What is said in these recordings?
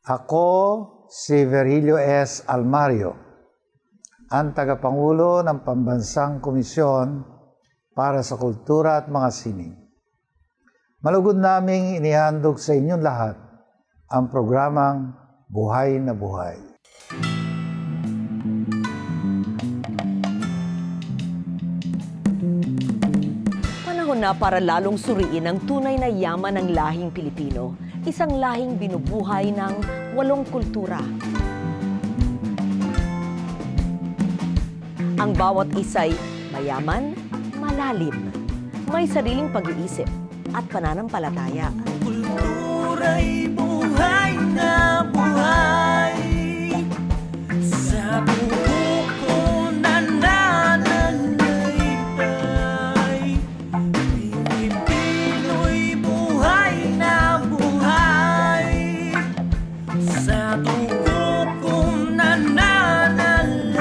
Ako si Virgilio S. Almario, ang tagapangulo ng Pambansang Komisyon para sa Kultura at mga Sining. Malugod naming inihandog sa inyong lahat ang programang Buhay na Buhay. Panahon na para lalong suriin ang tunay na yaman ng lahing Pilipino, isang lahing binubuhay ng 8 kultura. Ang bawat isa'y mayaman, malalim, may sariling pag-iisip at pananampalataya. Kultura'y buhay na buhay sa buko na nananalaytay. Pilipino'y buhay na buhay sa buko na nananalaytay.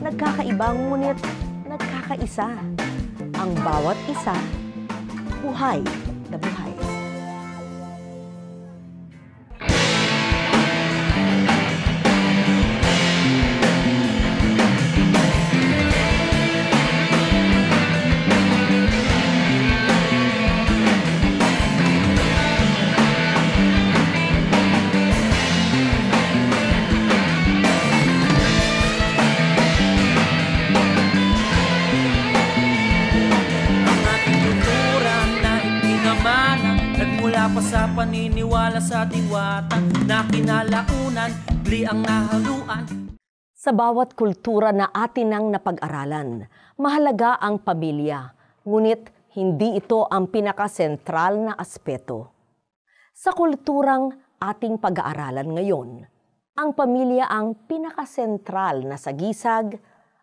Nagkakaiba ngunit nagkakaisa. Ang bawat isa, buhay na buhay. Pa sa paniniwala sa diwata na kinalaunan, bli ang nahaluan. Sa bawat kultura na atin nang napag-aralan, mahalaga ang pamilya, ngunit hindi ito ang pinakasentral na aspeto. Sa kulturang ating pag-aaralan ngayon, ang pamilya ang pinakasentral na sagisag,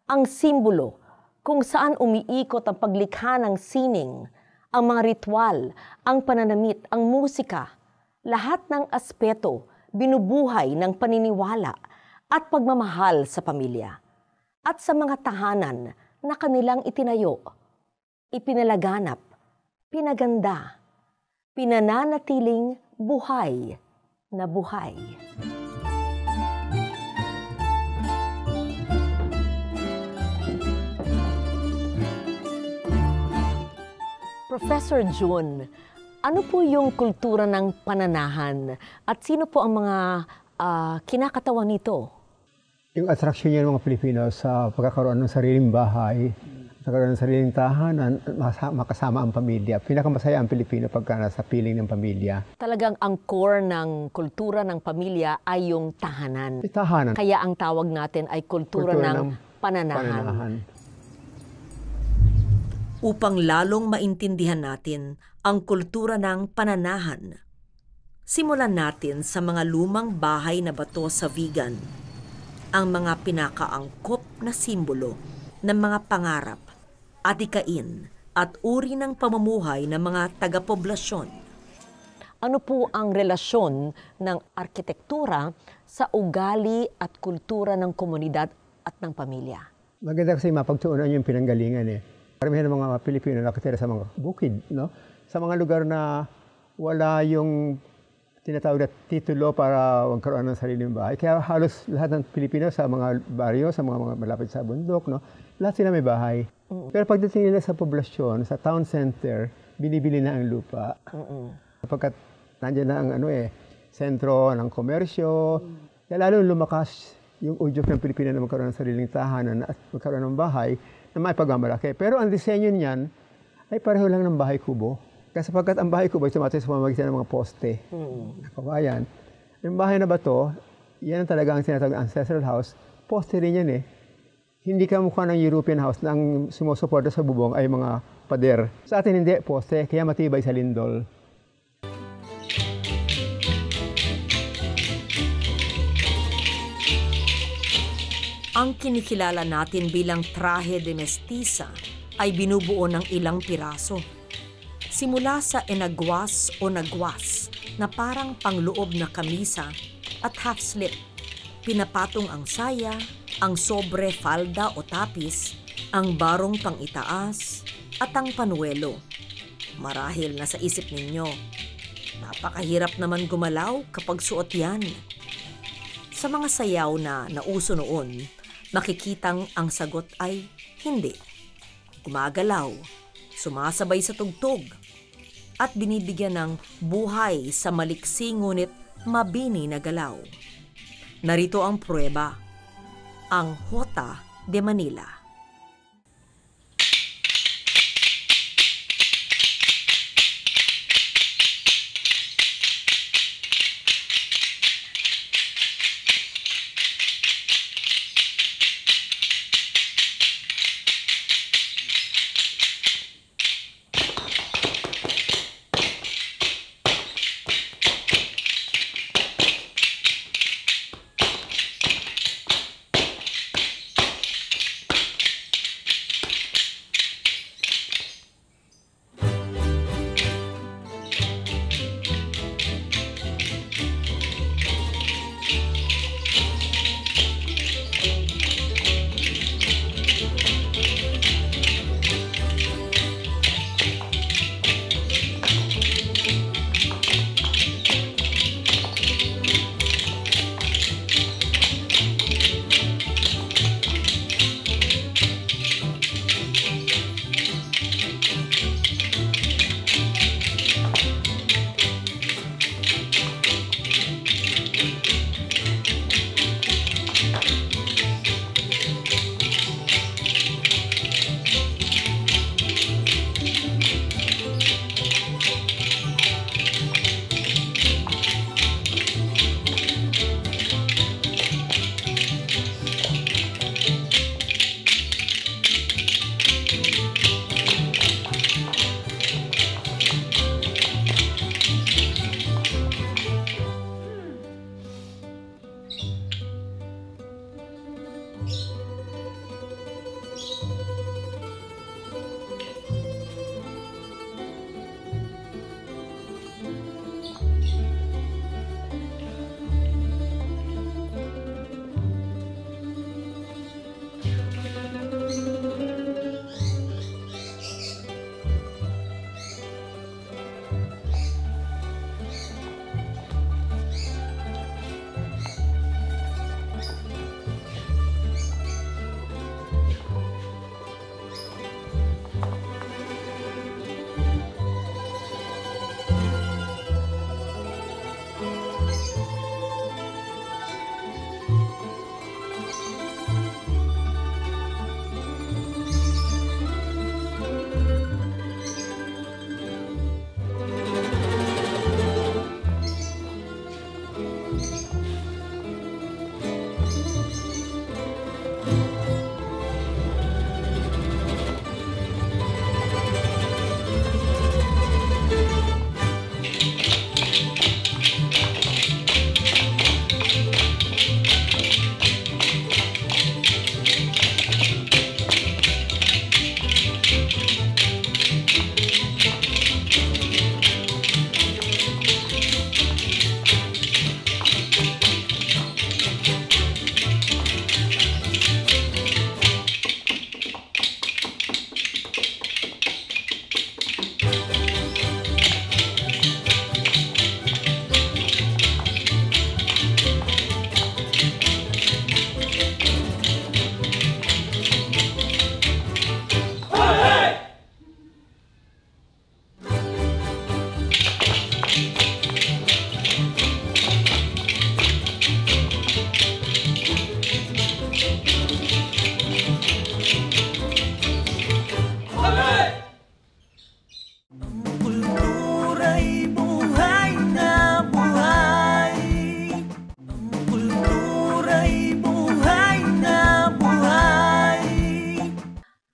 ang simbolo kung saan umiikot ang paglikha ng sining, ang mga ritual, ang pananamit, ang musika, lahat ng aspeto binubuhay ng paniniwala at pagmamahal sa pamilya at sa mga tahanan na kanilang itinayo, ipinalaganap, pinaganda, pinananatiling buhay na buhay. Professor Jun, ano po yung kultura ng pananahan at sino po ang mga kinakatawan nito? Yung attraction niya ng mga Pilipino sa pagkakaroon ng sariling bahay, pagkakaroon ng sariling tahanan, makasama ang pamilya. Pinakamasaya ang Pilipino pagka nasa piling ng pamilya. Talagang ang core ng kultura ng pamilya ay yung tahanan. Tahanan. Kaya ang tawag natin ay kultura ng pananahan. Upang lalong maintindihan natin ang kultura ng pananahan, simulan natin sa mga lumang bahay na bato sa Vigan, ang mga pinakaangkop na simbolo ng mga pangarap, adikain at uri ng pamumuhay ng mga taga-poblasyon. Ano po ang relasyon ng arkitektura sa ugali at kultura ng komunidad at ng pamilya? Maganda kasi mapagtuunan yung pinanggalingan eh. Karamihan ng mga Pilipino nakatira sa mga bukid, no? Sa mga lugar na wala yung tinatawag na titulo para magkaroon ng sariling bahay. Kaya halos lahat ng Pilipino sa mga baryo, sa mga malapit sa bundok, no? Lahat sila may bahay. Pero pagdating nila sa poblasyon, sa town center, binibili na ang lupa. Kapagkat nandiyan na ang sentro ng komersyo, kaya lalo lumakas yung udyok ng Pilipino na magkaroon ng sariling tahanan at magkaroon ng bahay na may pagmamalaki. Pero ang disenyo niyan ay pareho lang ng bahay kubo. Kasi sapagkat ang bahay kubo ay tumatay sa pamamagitan ng mga poste. Kabayan. Yung bahay na bato, yan ang talaga ang sinatawag ancestral house. Poste rin yan eh. Hindi ka mukha ng European house na ang sumusuporta sa bubong ay mga pader. Sa atin hindi, poste, kaya matibay sa lindol. Ang kinikilala natin bilang traje de mestiza ay binubuo ng ilang piraso. Simula sa enagwas o nagwas na parang pangloob na kamisa at half-slip. Pinapatong ang saya, ang sobre falda o tapis, ang barong pang-itaas at ang panuelo. Marahil nasa isip ninyo, napakahirap naman gumalaw kapag suot yan. Sa mga sayaw na nauso noon, makikitang ang sagot ay hindi. Gumagalaw, sumasabay sa tugtog, at binibigyan ng buhay sa maliksi ngunit mabini na galaw. Narito ang pruweba, ang Jota de Manila.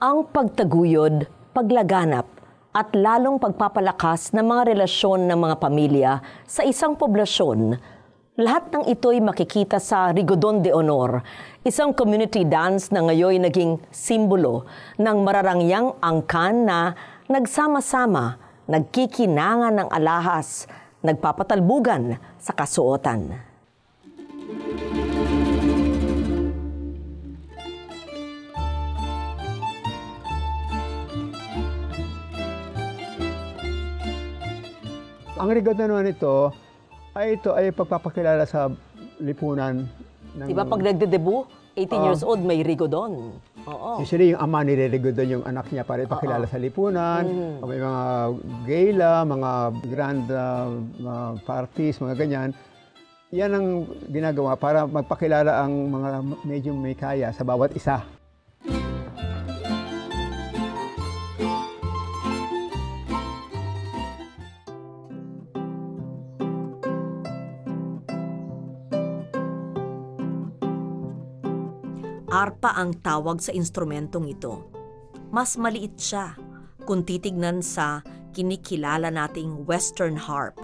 Ang pagtaguyod, paglaganap, at lalong pagpapalakas ng mga relasyon ng mga pamilya sa isang poblasyon, lahat ng ito'y makikita sa Rigodon de Honor, isang community dance na ngayon naging simbolo ng mararangyang angkan na nagsama-sama, nagkikinangan ng alahas, nagpapatalbugan sa kasuotan. Ang rigodon naman ito ay pagpapakilala sa lipunan. Diba pag nagde-debut, 18 years old, may rigodon. Oo. Usually yung ama nire-rigodon yung anak niya para ipakilala sa lipunan. May mga gala, mga grand parties, mga ganyan. Yan ang ginagawa para magpakilala ang mga medyo may kaya sa bawat isa. Arpa ang tawag sa instrumentong ito. Mas maliit siya kung titignan sa kinikilala nating Western harp.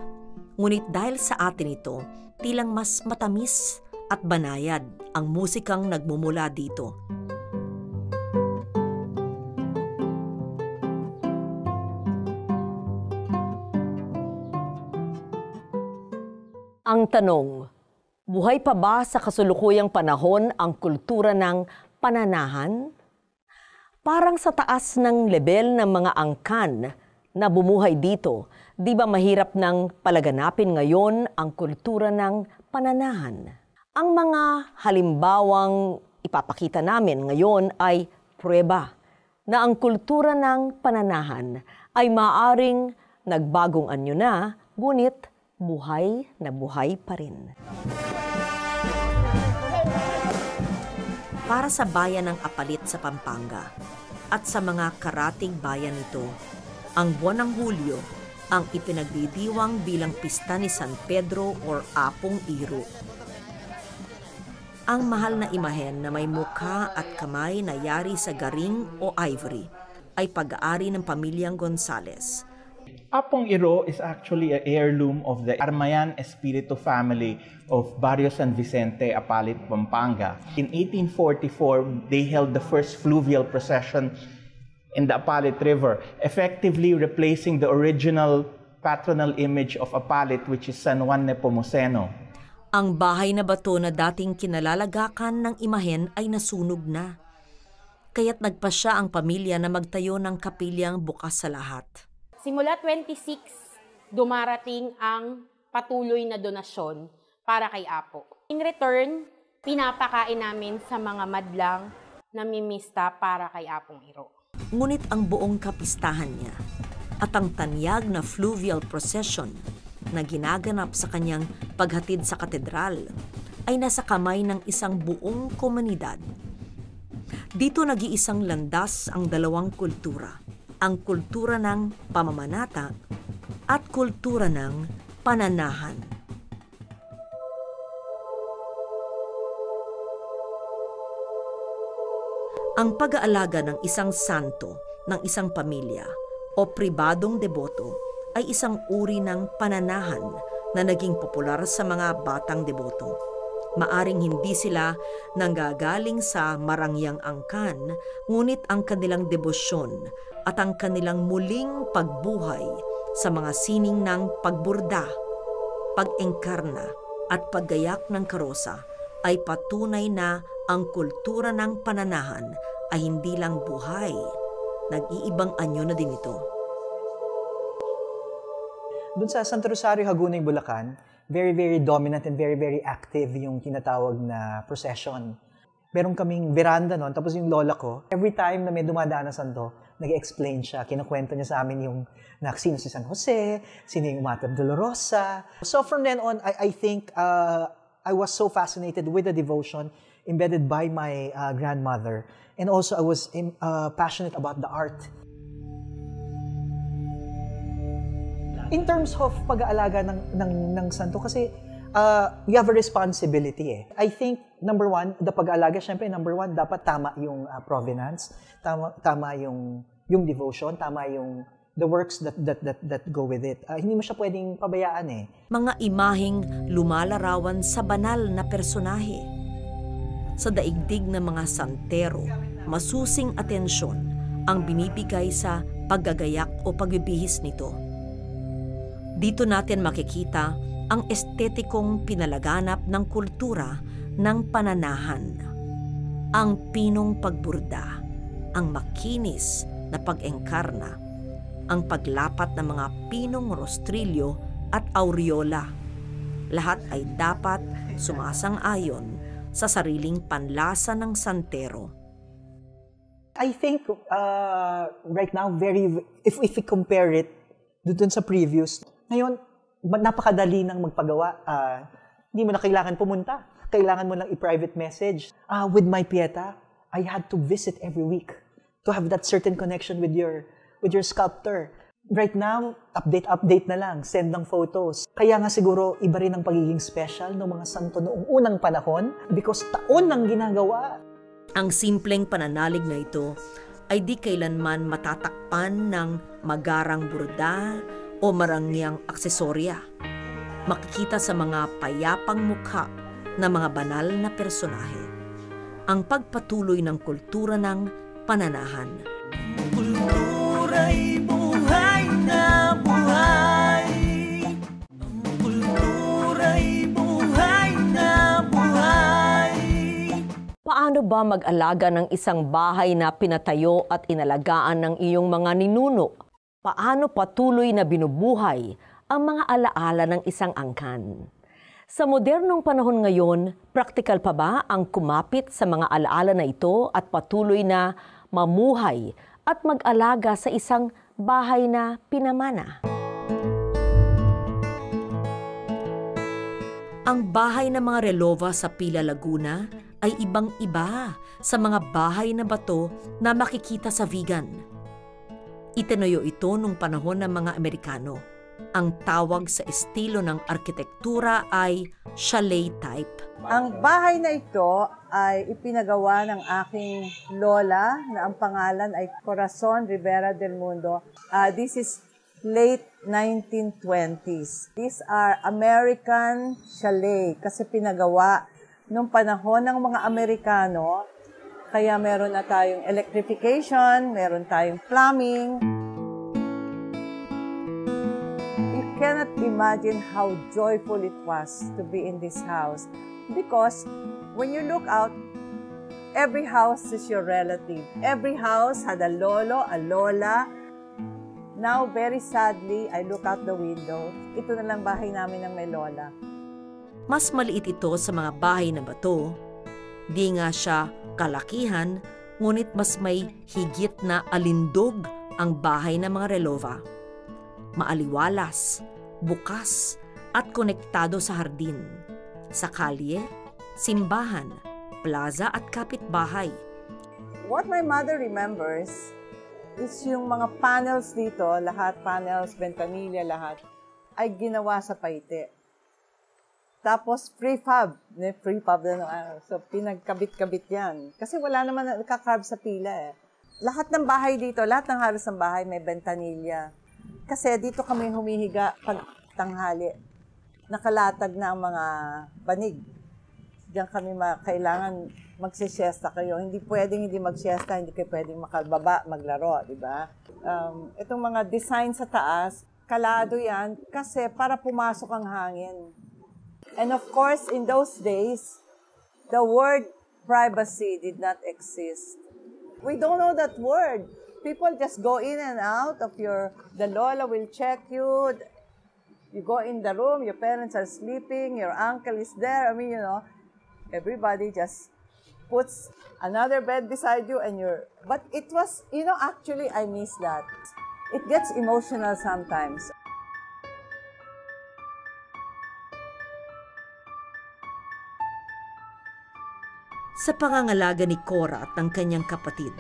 Ngunit dahil sa atin ito, tilang mas matamis at banayad ang musikang nagmumula dito. Ang tanong, buhay pa ba sa kasulukuyang panahon ang kultura ng pananahan? Parang sa taas ng level ng mga angkan na bumuhay dito, di ba mahirap nang palaganapin ngayon ang kultura ng pananahan? Ang mga halimbawang ipapakita namin ngayon ay pruweba na ang kultura ng pananahan ay maaring nagbagong anyo na, ngunit buhay na buhay pa rin. Para sa bayan ng Apalit sa Pampanga at sa mga karating bayan nito, ang buwan ng Hulyo ang ipinagdidiwang bilang pista ni San Pedro or Apong Iro. Ang mahal na imahen na may mukha at kamay na yari sa garing o ivory ay pag-aari ng pamilyang Gonzales. Apong Iro is actually an heirloom of the Armayan Espiritu family of Barrio San Vicente, Apalit, Pampanga. In 1844, they held the first fluvial procession in the Apalit River, effectively replacing the original patronal image of Apalit, which is San Juan Nepomuceno. Ang bahay na bato na dating kinalalagakan ng imahen ay nasunog na. Kaya't nagpasya ang pamilya na magtayo ng kapilyang bukas sa lahat. Simula 26, dumarating ang patuloy na donasyon para kay Apo. In return, pinapakain namin sa mga madlang namimista para kay Apong Iro. Ngunit ang buong kapistahan niya at ang tanyag na fluvial procession na ginaganap sa kanyang paghatid sa katedral ay nasa kamay ng isang buong komunidad. Dito nag-iisang landas ang dalawang kultura, ang kultura ng pamamanata at kultura ng pananahan. Ang pag-aalaga ng isang santo ng isang pamilya o pribadong deboto ay isang uri ng pananahan na naging popular sa mga batang deboto. Maaring hindi sila nanggagaling sa marangyang angkan, ngunit ang kanilang debosyon at ang kanilang muling pagbuhay sa mga sining ng pagburda, pag-engkarna at paggayak ng karosa ay patunay na ang kultura ng pananahan ay hindi lang buhay, nag-iibang anyo na din ito. Doon sa Santo Rosario, Hagonoy, Bulacan, very, very dominant and very, very active yung tinatawag na procession. Meron kaming veranda noon, tapos yung lola ko, every time na may dumadaan na santo, nag-explain siya, kinukwento niya sa amin yung sino si San Jose, sino yung Mater Dolorosa. So from then on, I think I was so fascinated with the devotion embedded by my grandmother. And also I was passionate about the art. In terms of pag-aalaga ng santo, kasi we have a responsibility eh. I think, number one, the pag-aalaga, syempre, number one, dapat tama yung provenance, tama yung devotion, tama yung the works that go with it. Hindi mo siya pwedeng pabayaan eh. Mga imaheng lumalarawan sa banal na personahe. Sa daigdig ng mga santero, masusing atensyon ang binibigay sa paggagayak o pagbibihis nito. Dito natin makikita ang estetikong pinalaganap ng kultura ng pananahan. Ang pinong pagburda, ang makinis na pag-engkarna, ang paglapat ng mga pinong rostrilyo at aureola. Lahat ay dapat sumasang-ayon sa sariling panlasa ng santero. I think right now, if we compare it dun sa previous, ngayon, napakadali nang magpagawa. Hindi mo na kailangan pumunta. Kailangan mo lang i-private message. With My Pieta, I had to visit every week to have that certain connection with your sculptor. Right now, update na lang, send ng photos. Kaya nga siguro iba rin ang pagiging special ng mga santo noong unang panahon because taon nang ginagawa. Ang simpleng pananalig na ito ay di kailanman matatakpan ng magarang burda o marangyang aksesorya. Makikita sa mga payapang mukha na mga banal na personahe. Ang pagpatuloy ng kultura ng pananahan. Kultura'y buhay na buhay. Ang kultura'y buhay na buhay. Paano ba mag-alaga ng isang bahay na pinatayo at inalagaan ng iyong mga ninuno? Paano patuloy na binubuhay ang mga alaala ng isang angkan? Sa modernong panahon ngayon, praktikal pa ba ang kumapit sa mga alaala na ito at patuloy na mamuhay at mag-alaga sa isang bahay na pinamana? Ang bahay ng mga Relova sa Pila, Laguna ay ibang-iba sa mga bahay na bato na makikita sa Vigan. Itinayo ito nung panahon ng mga Amerikano. Ang tawag sa estilo ng arkitektura ay chalet type. Ang bahay na ito ay ipinagawa ng aking lola na ang pangalan ay Corazon Rivera del Mundo. This is late 1920s. These are American chalet kasi pinagawa nung panahon ng mga Amerikano. Kaya meron na tayong electrification, meron tayong plumbing. Cannot imagine how joyful it was to be in this house because when you look out, every house is your relative. Every house had a lolo, a lola. Now, very sadly, I look out the window. Ito na lang bahay namin ng may lola. Mas maliit ito sa mga bahay na bato. Di nga siya kalakihan, ngunit mas may higit na alindog ang bahay ng mga Relova. Maaliwalas, bukas, at konektado sa hardin, sa kalye, simbahan, plaza at kapitbahay. What my mother remembers is yung mga panels dito, lahat panels, ventanilla, lahat, ay ginawa sa Paite. Tapos prefab na so pinagkabit-kabit yan. Kasi wala naman nakakarb sa pila eh. Lahat ng bahay dito, lahat ng halos ng bahay may ventanilla. Kasi dito kami humihiga pag tanghali. Nakalatag na ang mga banig. Diyan kami kailangan magsisiesta kayo. Hindi pwedeng hindi magsiesta, hindi kayo pwedeng makababa, maglaro, di ba? Itong mga design sa taas, kalado yan kasi para pumasok ang hangin. And of course, in those days, the word privacy did not exist. We don't know that word. People just go in and out of the lola will check you. You go in the room, your parents are sleeping, your uncle is there. I mean, everybody just puts another bed beside you but it was, actually I miss that. It gets emotional sometimes. Sa pangangalaga ni Cora at ng kanyang kapatid,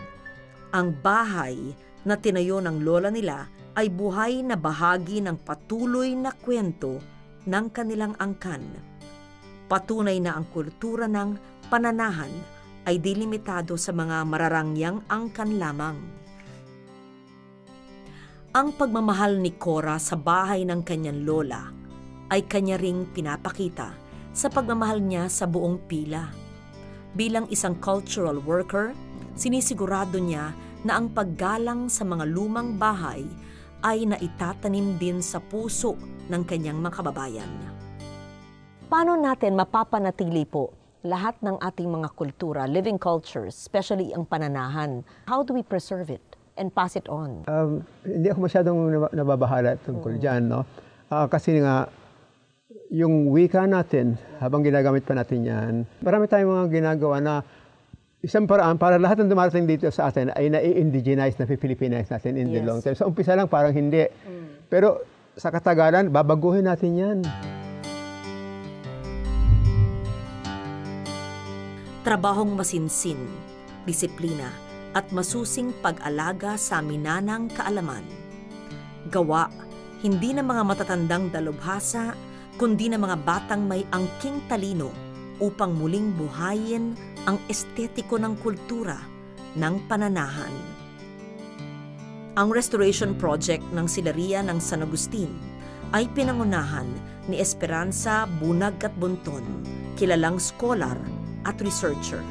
ang bahay na tinayo ng lola nila ay buhay na bahagi ng patuloy na kwento ng kanilang angkan. Patunay na ang kultura ng pananahan ay dilimitado sa mga mararangyang angkan lamang. Ang pagmamahal ni Cora sa bahay ng kanyang lola ay kanya ring pinapakita sa pagmamahal niya sa buong Pila. Bilang isang cultural worker, sinisigurado niya na ang paggalang sa mga lumang bahay ay naitatanim din sa puso ng kanyang mga kababayan. Paano natin mapapanatili po lahat ng ating mga kultura, living cultures, especially ang pananahan? How do we preserve it and pass it on? Hindi ako masyadong nababahala tungkol dyan, no? Kasi nga, yung wika natin, habang ginagamit pa natin yan, marami tayong mga ginagawa na isang paraan para lahat ng dumarating dito sa atin ay na-indigenize, na-Filipinize natin in the long term. Sa umpisa lang parang hindi. Pero sa katagalan, babaguhin natin yan. Trabahong masinsin, disiplina, at masusing pag-alaga sa minanang kaalaman. Gawa, hindi ng mga matatandang dalubhasa, kundi ng mga batang may angking talino upang muling buhayin ang estetiko ng kultura ng pananahan. Ang restoration project ng Silariya ng San Agustin ay pinangunahan ni Esperanza Bunag at Bunton, kilalang scholar at researcher.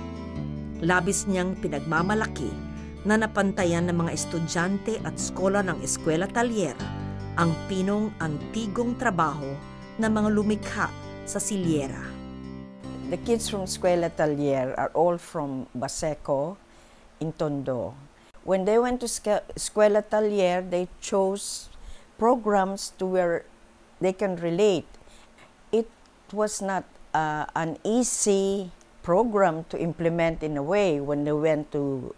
Labis niyang pinagmamalaki na napantayan ng mga estudyante at scholar ng Eskwela Talyer ang pinong antigong trabaho ng mga lumikha sa Siliera. The kids from Eskwela Talyer are all from Baseco in Tondo. When they went to Eskwela Talyer, they chose programs to where they can relate. It was not an easy program to implement in a way when they went to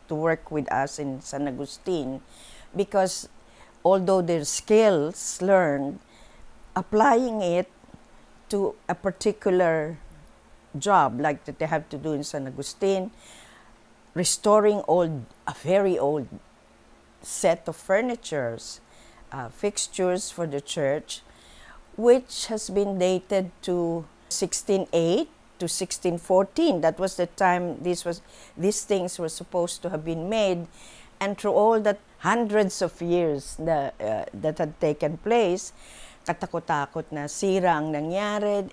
work with us in San Agustin, because although their skills learned, applying it to a particular job like that they have to do in San Agustin, restoring a very old set of furnitures, fixtures for the church, which has been dated to 1608 to 1614. That was the time these things were supposed to have been made, and through all that hundreds of years that had taken place, katakot-takot na sira ang nangyari,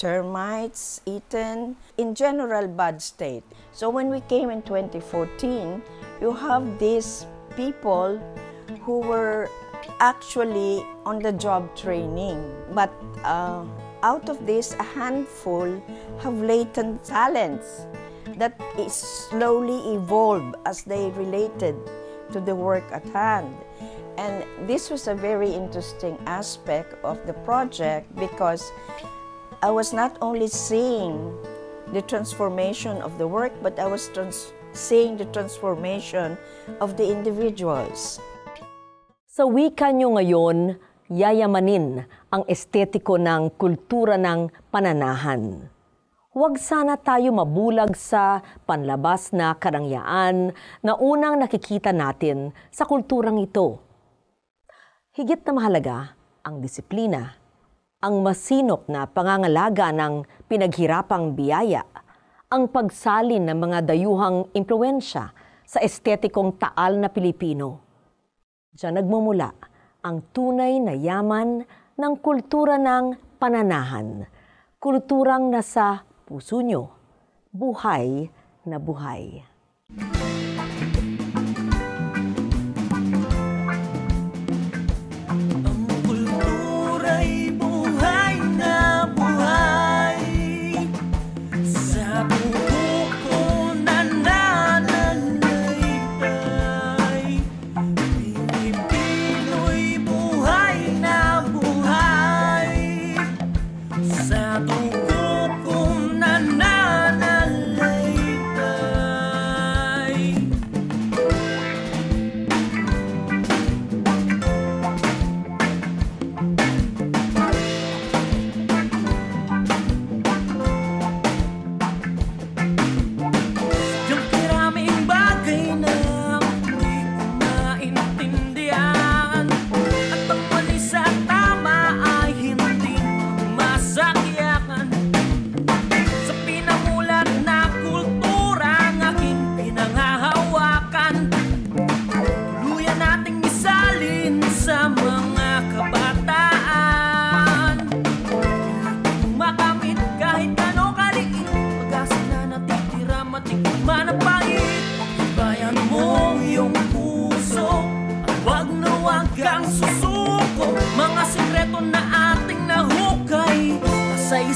termites eaten, in general bad state. So when we came in 2014, you have these people who were actually on the job training, but out of this, a handful have latent talents that is slowly evolved as they related to the work at hand. And this was a very interesting aspect of the project, because I was not only seeing the transformation of the work, but I was seeing the transformation of the individuals. Sa wika nyo ngayon, yayamanin ang estetiko ng kultura ng pananahan. Huwag sana tayo mabulag sa panlabas na karangyaan na unang nakikita natin sa kulturang ito. Higit na mahalaga ang disiplina, ang masinop na pangangalaga ng pinaghirapang biyaya, ang pagsalin ng mga dayuhang impluwensya sa estetikong taal na Pilipino. Diyan nagmumula ang tunay na yaman ng kultura ng pananahan, kulturang nasa puso nyo, buhay na buhay.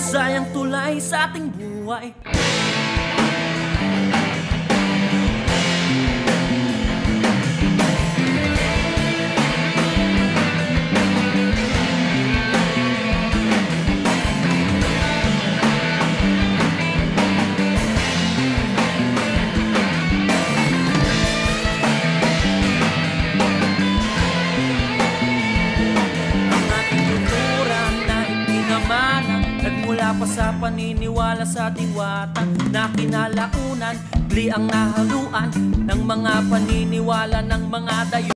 Sayang tulay sa ating buhay. pa sa paniniwala sa diwata na kinalaunan, bli ang nahaluan ng mga paniniwala ng mga dayo.